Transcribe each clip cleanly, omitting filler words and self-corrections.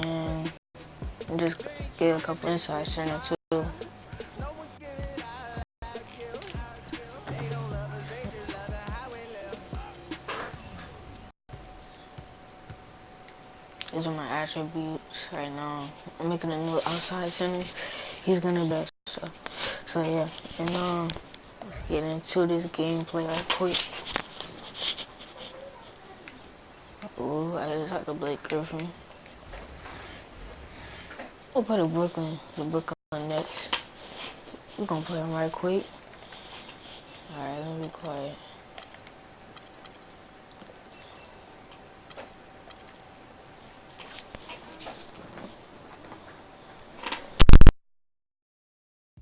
and just get a couple insights in it too. These are my attributes right now. I'm making a new outside center. He's gonna be best. So yeah, and let's get into this gameplay right quick. Ooh, I just like the Blake Griffin. We'll play the Brooklyn Nets. We're gonna play them right quick. Alright, let me be quiet.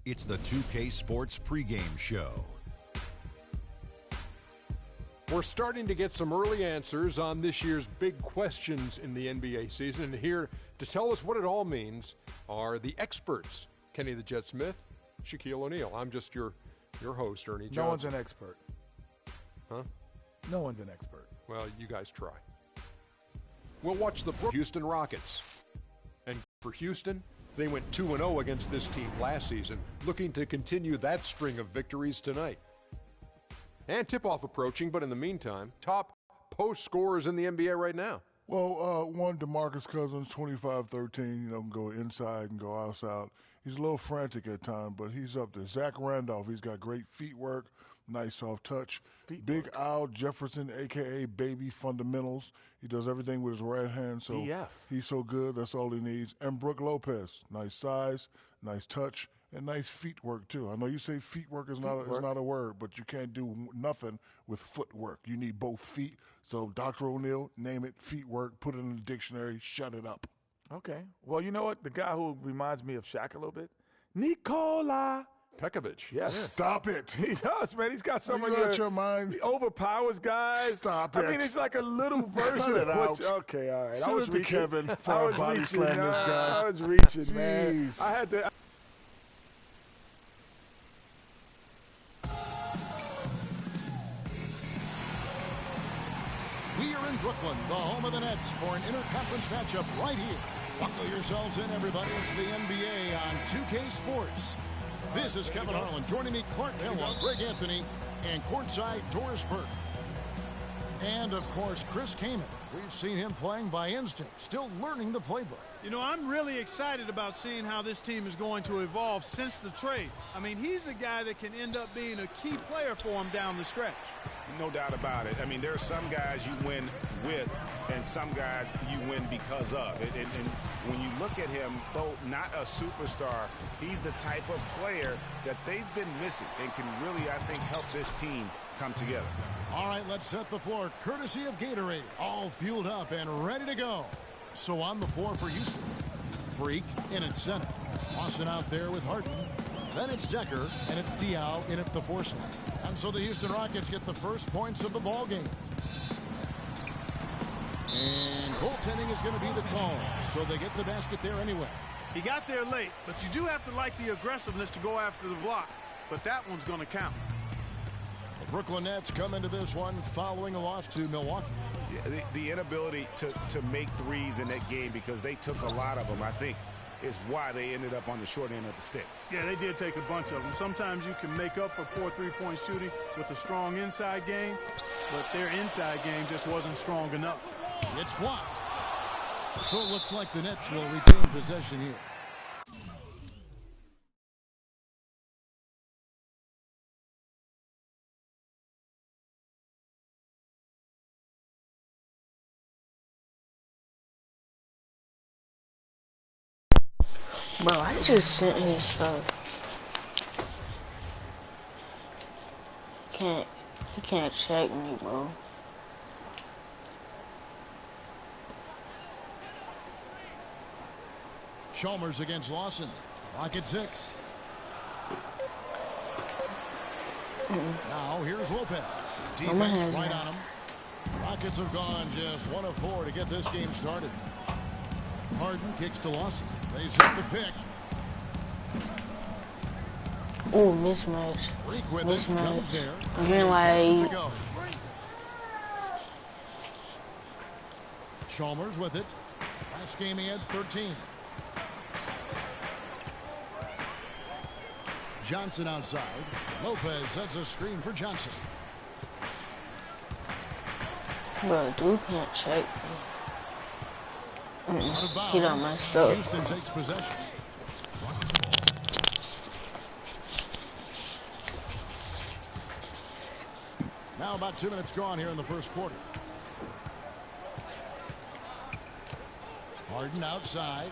It's the 2K Sports pregame show. We're starting to get some early answers on this year's big questions in the NBA season. And here to tell us what it all means are the experts. Kenny the Jet Smith, Shaquille O'Neal. I'm just your host, Ernie Johnson. No one's an expert. Huh? No one's an expert. Well, you guys try. We'll watch the Houston Rockets. And for Houston, they went 2-0 against this team last season, looking to continue that string of victories tonight. And tip-off approaching, but in the meantime, top post scorers in the NBA right now. Well, one, DeMarcus Cousins, 25-13, can go inside and go outside. He's a little frantic at times, but he's up there. Zach Randolph, he's got great feet work, nice soft touch. Big Al Jefferson, a.k.a. Baby Fundamentals. He does everything with his right hand, so he's so good. That's all he needs. And Brook Lopez, nice size, nice touch, and nice feet work, too. I know you say feet work is not a word, but you can't do nothing with footwork. You need both feet. So, Dr. O'Neal, name it, feet work, put it in the dictionary, shut it up. Okay. Well, you know what? The guy who reminds me of Shaq a little bit, Nikola Pekovic. Yes. Stop it. He does, man. He's got some of your mind. He overpowers guys. Stop it. I mean, it's like a little version of out. Okay, all right. Send I was it to reaching. Kevin for our body slam this guy. I was reaching, man. I had to. We are in Brooklyn, the home of the Nets, for an interconference matchup right here. Buckle yourselves in, everybody. It's the NBA on 2K Sports. This is Kevin Harlan. Joining me, Clark Kellogg, Greg Anthony, and courtside Doris Burke. And, of course, Chris Kaman. We've seen him playing by instinct, still learning the playbook. You know, I'm really excited about seeing how this team is going to evolve since the trade. I mean, he's a guy that can end up being a key player for him down the stretch. No doubt about it. I mean, there are some guys you win with and some guys you win because of. And when you look at him, though not a superstar, he's the type of player that they've been missing and can really, I think, help this team come together. All right, let's set the floor. Courtesy of Gatorade, all fueled up and ready to go. So on the floor for Houston. Freak in at center. Lawson out there with Harden. Then it's Decker, and it's Diaw in at the 4 slot. And so the Houston Rockets get the first points of the ball game. And goaltending is going to be the call, so they get the basket there anyway. He got there late, but you do have to like the aggressiveness to go after the block. But that one's going to count. The Brooklyn Nets come into this one following a loss to Milwaukee. Yeah, the inability to make threes in that game, because they took a lot of them, I think, is why they ended up on the short end of the stick. Yeah, they did take a bunch of them. Sometimes you can make up for poor three-point shooting with a strong inside game, but their inside game just wasn't strong enough. It's blocked. So it looks like the Nets will retain possession here. Bro, I just sent his stuff. He can't check me, bro. Chalmers against Lawson. Rocket 6. Now here's Lopez. Defense right on him. Rockets have gone just 1 of 4 to get this game started. Harden kicks to Lawson. They set the pick. Ooh, mismatch. Freak with it. Comes there. Green light. Chalmers with it. Last game he had 13. Johnson outside. Lopez sets a screen for Johnson. Bro, dude can't check. Out of bounds. He done messed up. Houston takes possession. Now about 2 minutes gone here in the first quarter. Harden outside,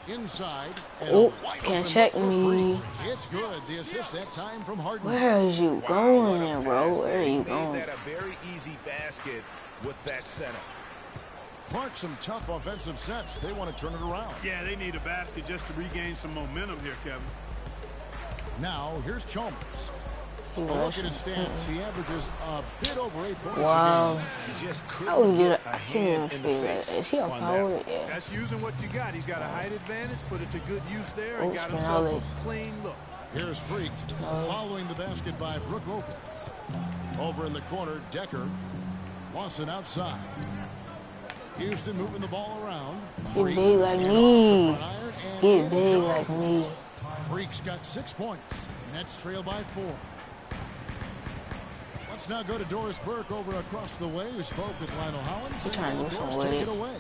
inside, and Oh, wide can't open check for me. free. It's good. The assist that time from Harden. Where is you going, bro? Where are you Made going? that a very easy basket with that setup. Clark, some tough offensive sets. They want to turn it around. Yeah, they need a basket just to regain some momentum here, Kevin. Now here's Chalmers. He A look rushing. at his stats. He averages a bit over 8 points Wow. a game. He just How would couldn't you do get that? a I can't hand even in the feel that. face Is he a on that. power? Yeah. That's using what you got. He's got a height advantage, put it to good use there, and Oops, got man, himself I'll a clean look. Here's Freak following the basket by Brook Lopez. Over in the corner, Decker. Lawson outside. Houston moving the ball around. Get Freak big like and me. off the front iron, and Get in big goes. like me. Freak's got 6 points. Nets trail by 4. Let's now go to Doris Burke over across the way, who spoke with Lionel Hollins. He trying to do Doris, something with take it. it away.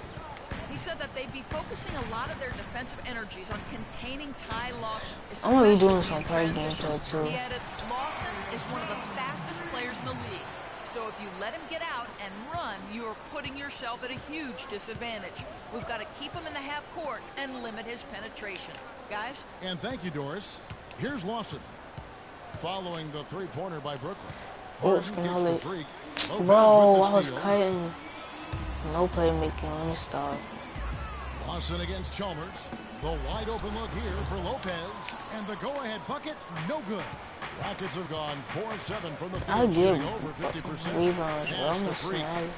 He said that they'd be focusing a lot of their defensive energies on containing Ty Lawson. I'm gonna be doing especially some in play games transition. too. He added, Lawson is one of the fastest players in the league. So if you let him get out and run, you are putting yourself at a huge disadvantage. We've got to keep him in the half court and limit his penetration. Guys? And thank you, Doris. Here's Lawson. Following the three-pointer by Brooklyn. Oh, Harden kicks the Freak. Lopez bro, with I the was steal. cutting. No playmaking. Let me stop. Lawson against Chalmers. The wide open look here for Lopez. And the go-ahead bucket, no good. Rockets have gone 4 of 7 from the I field, give shooting over 50%. rebounds, bro. Pass I'm to a Freak. snag.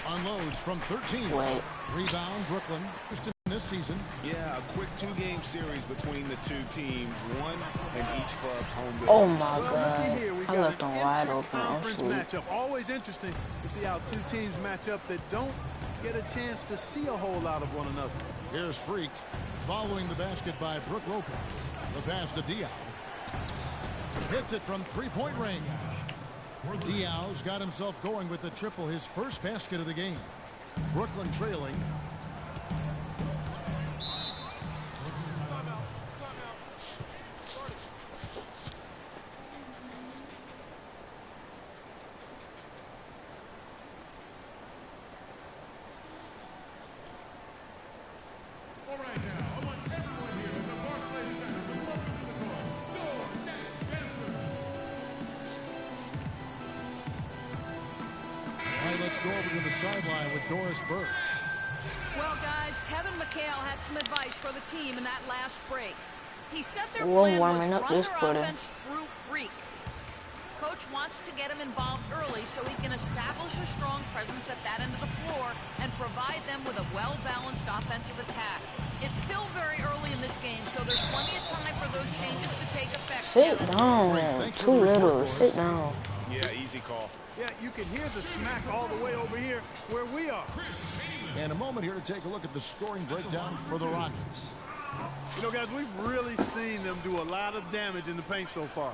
Unloads from 13. Wait. Rebound, Brooklyn. Houston this season. Yeah, a quick 2-game series between the two teams, one in each club's home game. Oh my Well, god. looky here, we I got left an them wide open. I'm interconference sweet. matchup. Always interesting to see how two teams match up that don't get a chance to see a whole lot of one another. Here's Freak. Following the basket by Brook Lopez. The pass to Diaw. Hits it from three-point range. Diaw's got himself going with the triple, his first basket of the game. Brooklyn trailing. All right now, I want everyone here in the Barclays Center to welcome to the court, Doris Benson. All right, let's go over to the sideline with Doris Burke. Well, guys, Kevin McHale had some advice for the team in that last break. He said their Well, plan was warming up run this their quarter. offense through Freak. Coach wants to get him involved early so he can establish a strong presence at that end of the floor and provide them with a well-balanced offensive attack. It's still very early in this game, so there's plenty of time for those changes to take effect. Sit down. Thanks for Too the report, little. Doris. Sit down. Yeah, easy call. Yeah, you can hear the smack all the way over here where we are. And a moment here to take a look at the scoring breakdown for the Rockets. You know, guys, we've really seen them do a lot of damage in the paint so far.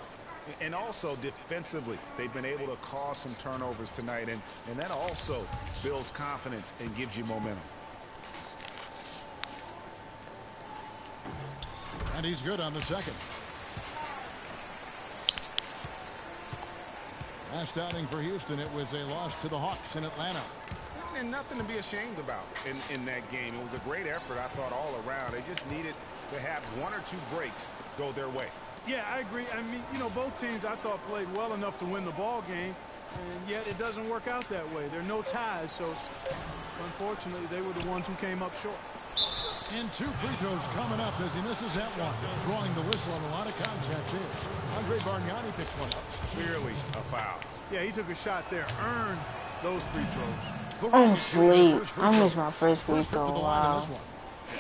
And also defensively, they've been able to cause some turnovers tonight, and that also builds confidence and gives you momentum. And he's good on the second. Last outing for Houston, it was a loss to the Hawks in Atlanta. And nothing to be ashamed about in that game. It was a great effort, I thought, all around. They just needed to have 1 or 2 breaks go their way. Yeah, I agree. I mean, you know, both teams I thought played well enough to win the ball game, and yet it doesn't work out that way. There are no ties, so unfortunately they were the ones who came up short. And 2 free throws coming up as he misses that one. Drawing the whistle on a lot of contact there. Andre Bargnani picks one up. Clearly a foul. Yeah, he took a shot there, earned those free throws. The I'm Rockets get their asleep. first free I throw. missed my first free First trip to throw. the line in Wow. this one.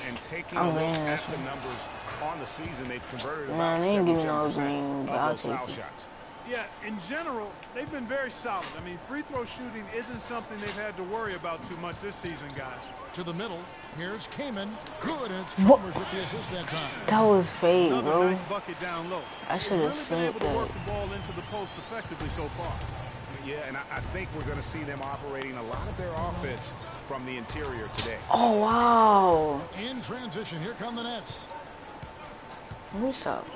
And taking I'm a look winning at this the one. numbers on the season, they've converted Man, about they ain't giving no 77% green, but of I'll those take foul it. shots. Yeah, in general, they've been very solid. I mean, free throw shooting isn't something they've had to worry about too much this season, guys. To the middle. Here's Kamen. Good, and it's Chalmers with the assist that time. That was fake, Another bro. nice bucket down low. I should have really seen been able to work that. the ball into the post effectively so far. Yeah, and I think we're going to see them operating a lot of their offense from the interior today. Oh, wow. In transition, here come the Nets. Let me stop.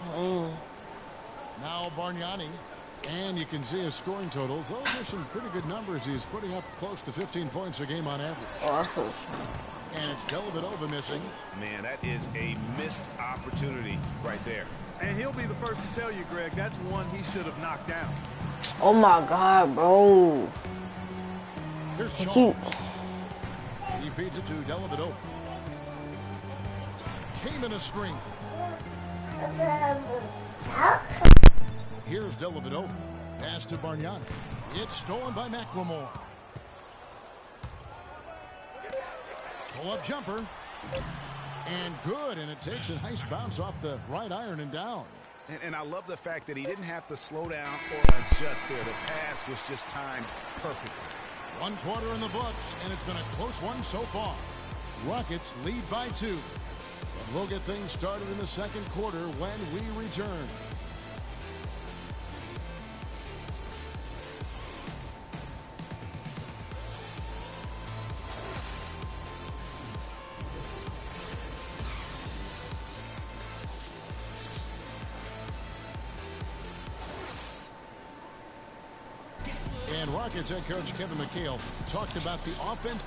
Now Bargnani. And you can see his scoring totals. Those are some pretty good numbers. He's putting up close to 15 points a game on average. Awesome. And it's Dellavedova missing. Man, that is a missed opportunity right there. And he'll be the first to tell you, Greg, that's one he should have knocked down. Oh, my God, bro. Here's Cute. Chalmers. He feeds it to Dellavedova. Came in a screen. Here's Dellavedova. Pass to Bargnani. It's stolen by McLemore. Pull-up jumper. And good, and it takes a nice bounce off the right iron and down. And I love the fact that he didn't have to slow down or adjust there. The pass was just timed perfectly. 1 quarter in the books, and it's been a close one so far. Rockets lead by 2. But we'll get things started in the second quarter when we return. And Rockets head coach Kevin McHale talked about the offense.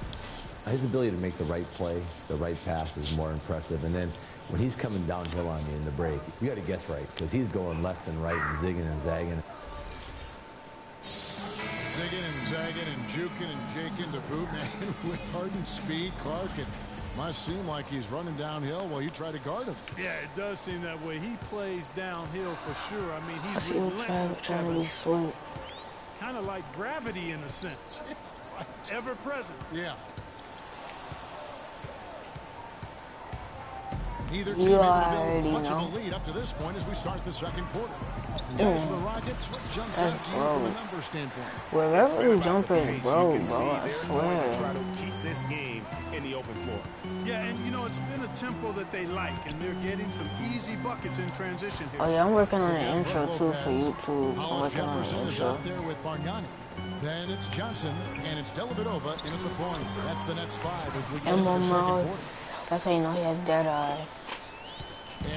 His ability to make the right play, the right pass is more impressive. And then when he's coming downhill on you in the break, you got to guess right because he's going left and right and zigging and zagging. Zigging and zagging and juking and jaking the boot, man, with ardent speed. Clark, it must seem like he's running downhill while you try to guard him. Yeah, it does seem that way. He plays downhill for sure. I mean, I he's see him trying to be sweet. kind of like gravity in a sense. Ever present. Yeah. Neither team You able to already build much know. of a lead up to this point as we start the second quarter. And guys, for the Rockets, what jumps out to you from a number standpoint? Wherever you jump is bro, You can see I they're going to swear. try to keep this game in the open floor. Yeah, and you know, it's been a tempo that they like, and they're getting some easy buckets in transition here. Oh yeah, I'm working on the intro too for YouTube. I'm Hollis working on the Jefferson is intro. out there with Bargnani. Then it's Johnson, and it's Dellavedova in at the point. That's the Nets 5 as we get And into my the second quarter. mouth. That's how you know he has dead eye.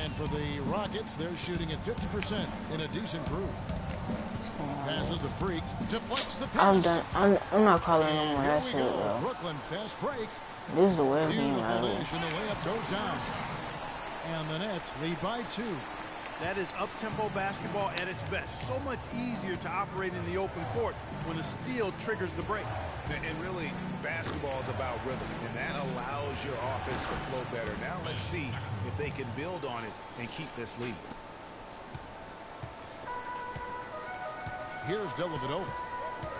And for the Rockets, they're shooting at 50% in a decent groove. Passes the freak, deflects the pass. I'm done. I'm not calling no more Here that we shit, go. bro. Brooklyn fast break. This is the worst game Beautiful ever. dish, and the layup goes down. And the Nets lead by 2. That is up-tempo basketball at its best. So much easier to operate in the open court when a steal triggers the break. And really, basketball is about rhythm, and that allows your offense to flow better. Now let's see if they can build on it and keep this lead. Here's Dellavedova.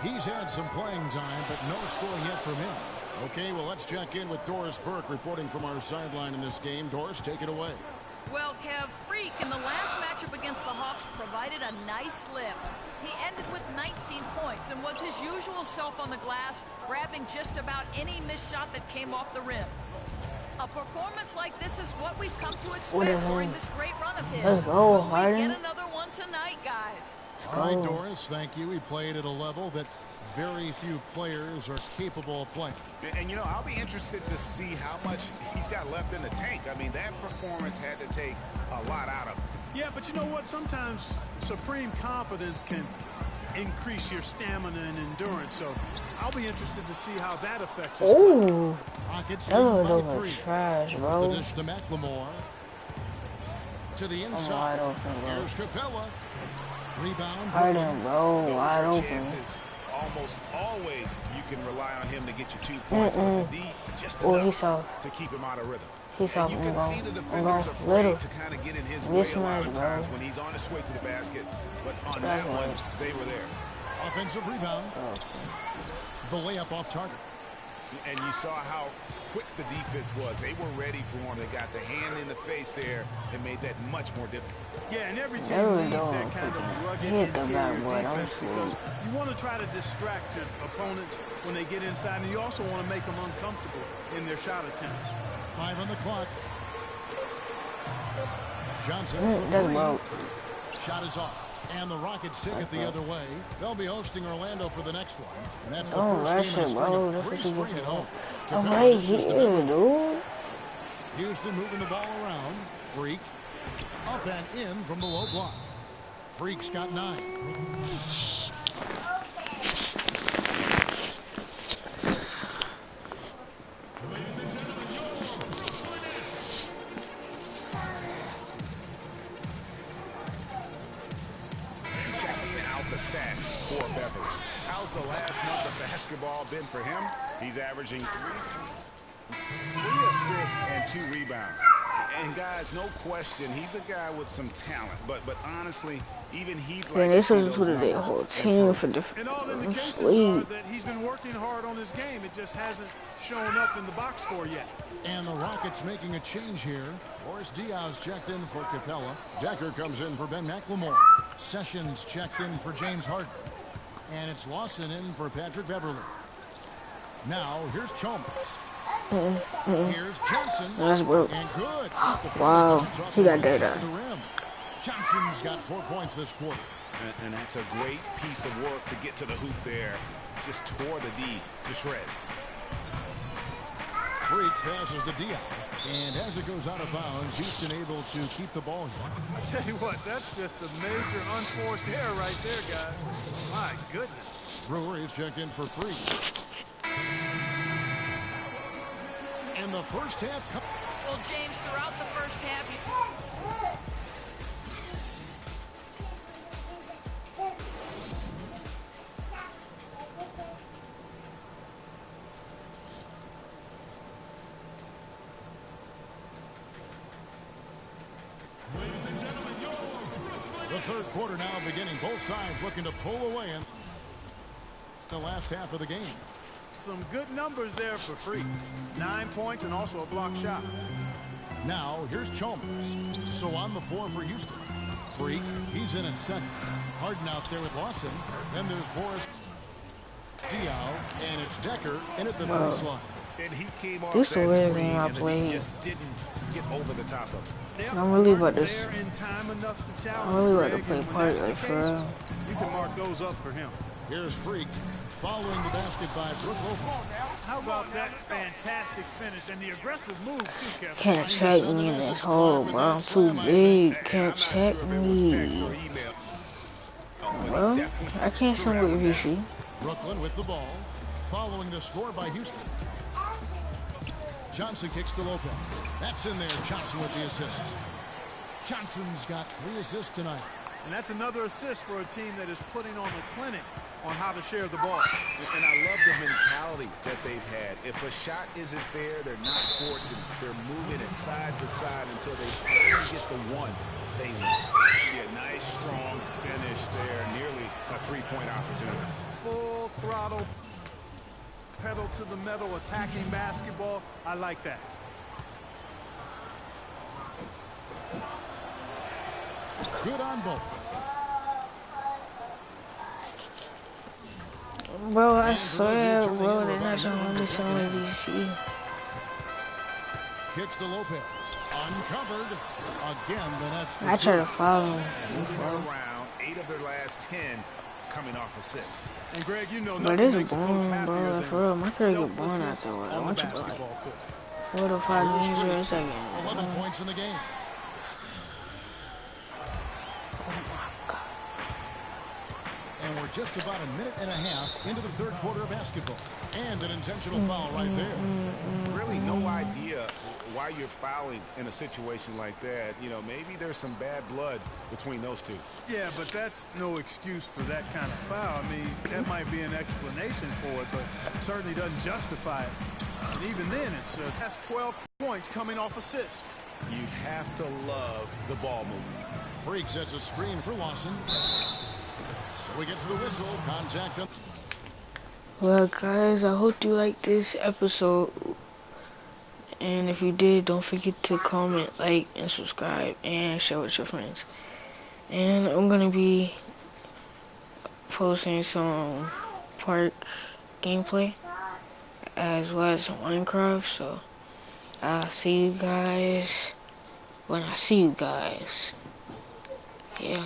He's had some playing time, but no scoring yet from him. Okay, well, let's check in with Doris Burke reporting from our sideline in this game. Doris, take it away. Well, Kev, Freak in the last matchup against the Hawks provided a nice lift. He ended with 19 points and was his usual self on the glass, grabbing just about any missed shot that came off the rim. A performance like this is what we've come to expect during this great run of his. Let's go, Will we Harden. get another one tonight, guys? All right, Doris, thank you. He played at a level that very few players are capable of playing. And, you know, I'll be interested to see how much he's got left in the tank. I mean, that performance had to take a lot out of him. Yeah, but you know what? Sometimes supreme confidence can increase your stamina and endurance. So I'll be interested to see how that affects his play. Ooh, Rockets that lead by was 3. trash, The bro. dish to McLemore. To the I'm inside. wide open, bro. Here's Capella. Rebound. Harden, bro, Those wide are open. chances. Almost always you can rely on him to get you 2 points, but the D just Oh, enough he's off. to keep him out of rhythm. He's And off. you I'm can going. see the I'm defenders going. afraid Little. to kind of get in his This way a lot match, of bro. times when he's on his way to the basket. But on That's that one, right. they were there. Offensive rebound. The layup off target. And you saw how quick the defense was. They were ready for him. They got the hand in the face there and made that much more difficult. Yeah, and every team needs that kind of rugged interior defense because you want to try to distract your opponents when they get inside, and you also want to make them uncomfortable in their shot attempts. 5 on the clock. Johnson. Shot is off. And the Rockets take it the other way. They'll be hosting Orlando for the next one. And that's the first game in a string of 3 straight at home. Right here, dude. Houston moving the ball around. Freak. Up and in from the low block. Freak's got 9. How's the last month of basketball been for him? He's averaging 3 assists and 2 rebounds. And guys, no question, he's a guy with some talent. But honestly, even he'd like this is what they whole team for the and all indications are that he's been working hard on his game. It just hasn't shown up in the box score yet. And the Rockets making a change here. Boris Diaz checked in for Capella. Decker comes in for Ben McLemore. Sessions checked in for James Harden. And it's Lawson in for Patrick Beverly. Now, here's Chalmers. Here's Johnson. That's broke. And good. Wow, he got that. Johnson's got 4 points this quarter. And that's a great piece of work to get to the hoop there. Just tore the D to shreds. Freak passes to Diaz. And as it goes out of bounds, Houston able to keep the ball here. I tell you what, that's just a major unforced error right there, guys. My goodness. Brewer is checked in for Freak. And the first half. Well, James, throughout the first half, The third quarter now beginning. Both sides looking to pull away in the last half of the game. Some good numbers there for Freak. 9 points and also a block shot. Now, here's Chalmers. So on the floor for Houston. Freak, he's in at center. Harden out there with Lawson. Then there's Boris Diaw, and it's Decker in at the three slot. And he came off this that weird screen, thing I and then play. he just didn't get over the top of it. I'm really about to. I'm really about to play part like for real. You can mark those up for him. Here's Freak following the basket by Brook Lopez. How about that fantastic finish and the aggressive move too, Kevin? Can't check me in this hole, bro. I'm too big. Can't check me. Bro, I can't swim with VC. Brooklyn with the ball, following the score by Houston. Johnson kicks to Lopez. That's in there. Johnson with the assist. Johnson's got 3 assists tonight. And that's another assist for a team that is putting on a clinic on how to share the ball. And I love the mentality that they've had. If a shot isn't there, they're not forcing it. They're moving it side to side until they finally get the one they need. Yeah, nice, strong finish there. Nearly a 3-point opportunity. Full throttle, pedal to the metal, attacking basketball. I like that. Good on both. Bro, I swear, bro, they're not trying to listen to VC. Kicks to Lopez. Uncovered. Again, the Nets. I try to follow him. Around 8 of their last 10 coming off assists. And Greg, you know, but it's boring, bro. For real, my career get boring afterwards. I want to go like 4 to 5 games or a second. 11 points in the game. And we're just about a minute and a half into the third quarter of basketball. And an intentional foul right there. Really no idea why you're fouling in a situation like that. You know, maybe there's some bad blood between those two. Yeah, but that's no excuse for that kind of foul. I mean, that might be an explanation for it, but certainly doesn't justify it. And even then, that's 12 points coming off assists. You have to love the ball movement. Freak sets a screen for Lawson. So he gets the whistle. Contact him. Well, guys, I hope you liked this episode. And if you did, don't forget to comment, like, and subscribe, and share with your friends. And I'm gonna be posting some park gameplay as well as some Minecraft. So I'll see you guys when I see you guys. Yeah.